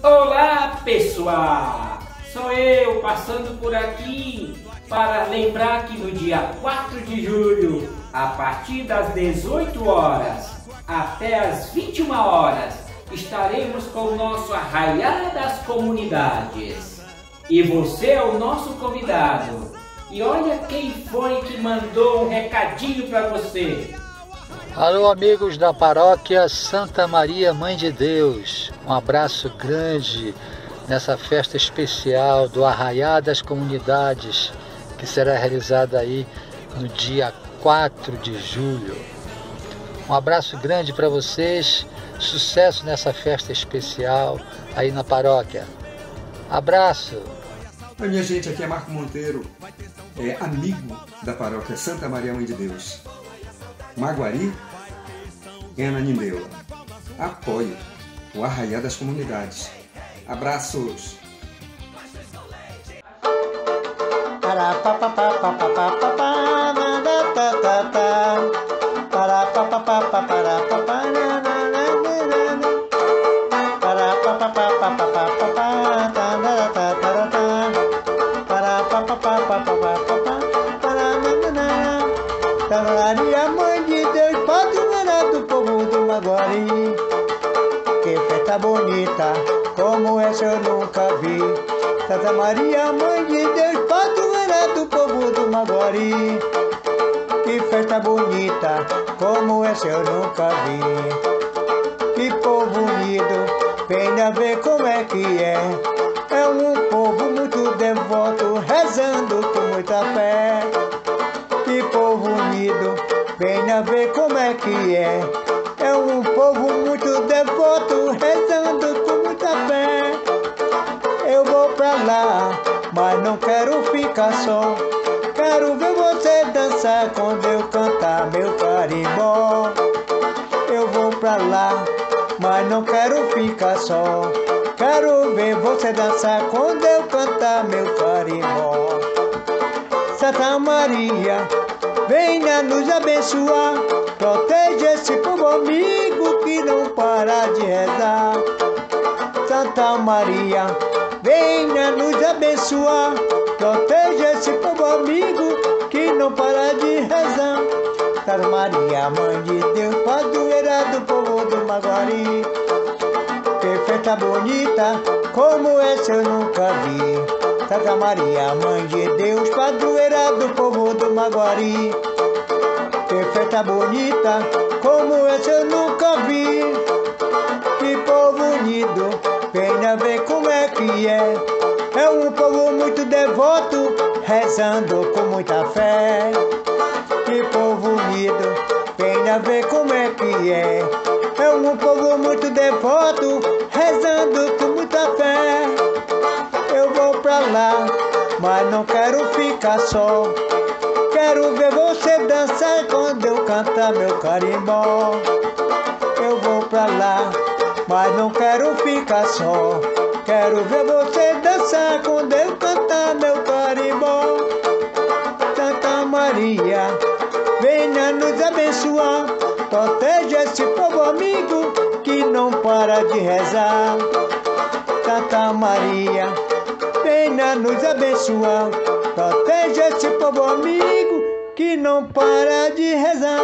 Olá pessoal, sou eu passando por aqui para lembrar que no dia 4 de julho, a partir das 18 horas até as 21 horas, estaremos com o nosso Arraiá das Comunidades. E você é o nosso convidado. E olha quem foi que mandou um recadinho para você. Alô, amigos da paróquia Santa Maria Mãe de Deus. Um abraço grande nessa festa especial do Arraiá das Comunidades, que será realizada aí no dia 4 de julho. Um abraço grande para vocês, sucesso nessa festa especial aí na paróquia. Abraço! Oi, minha gente, aqui é Marco Monteiro, amigo da paróquia Santa Maria Mãe de Deus, Maguari e Ananindeua. Apoio o Arraiá das Comunidades. Abraços! Santa Maria, Mãe de Deus, padroeira do povo do Maguari. Que festa bonita, como essa eu nunca vi. Santa Maria, Mãe de Deus, padroeira do povo do Maguari. Que festa bonita, como essa eu nunca vi. Que povo unido, venha ver como é que é. É um povo muito devoto, rezando com muita fé. Que povo unido, venha ver como é que é. É um povo muito devoto, rezando com muita fé. Eu vou pra lá, mas não quero ficar só. Quero ver você dançar quando eu cantar meu carimbó. Eu vou pra lá, mas não quero ficar só. Quero ver você dançar quando eu cantar meu carimbó. Santa Maria, venha nos abençoar. Proteja esse povo amigo que não para de rezar. Santa Maria, venha nos abençoar. Proteja esse povo amigo que não para de rezar. Santa Maria, Mãe de Deus, padroeira do povo do Maguari. Que festa bonita, como essa eu nunca vi. Santa Maria, Mãe de Deus, padroeira do povo do Maguari. Que festa bonita, como essa eu nunca vi. Que povo unido, venha ver como é que é. É um povo muito devoto, rezando com muita fé. Que povo unido, venha ver como é que é. É um povo muito devoto, rezando com muita fé. Eu vou pra lá, mas não quero ficar só. Quero ver você dançar quando eu cantar meu carimbó. Eu vou pra lá, mas não quero ficar só. Quero ver você dançar quando eu cantar meu carimbó. Santa Maria, venha nos abençoar. Proteja esse povo amigo que não para de rezar. Santa Maria, venha nos abençoar. Proteja esse povo amigo que não para de rezar.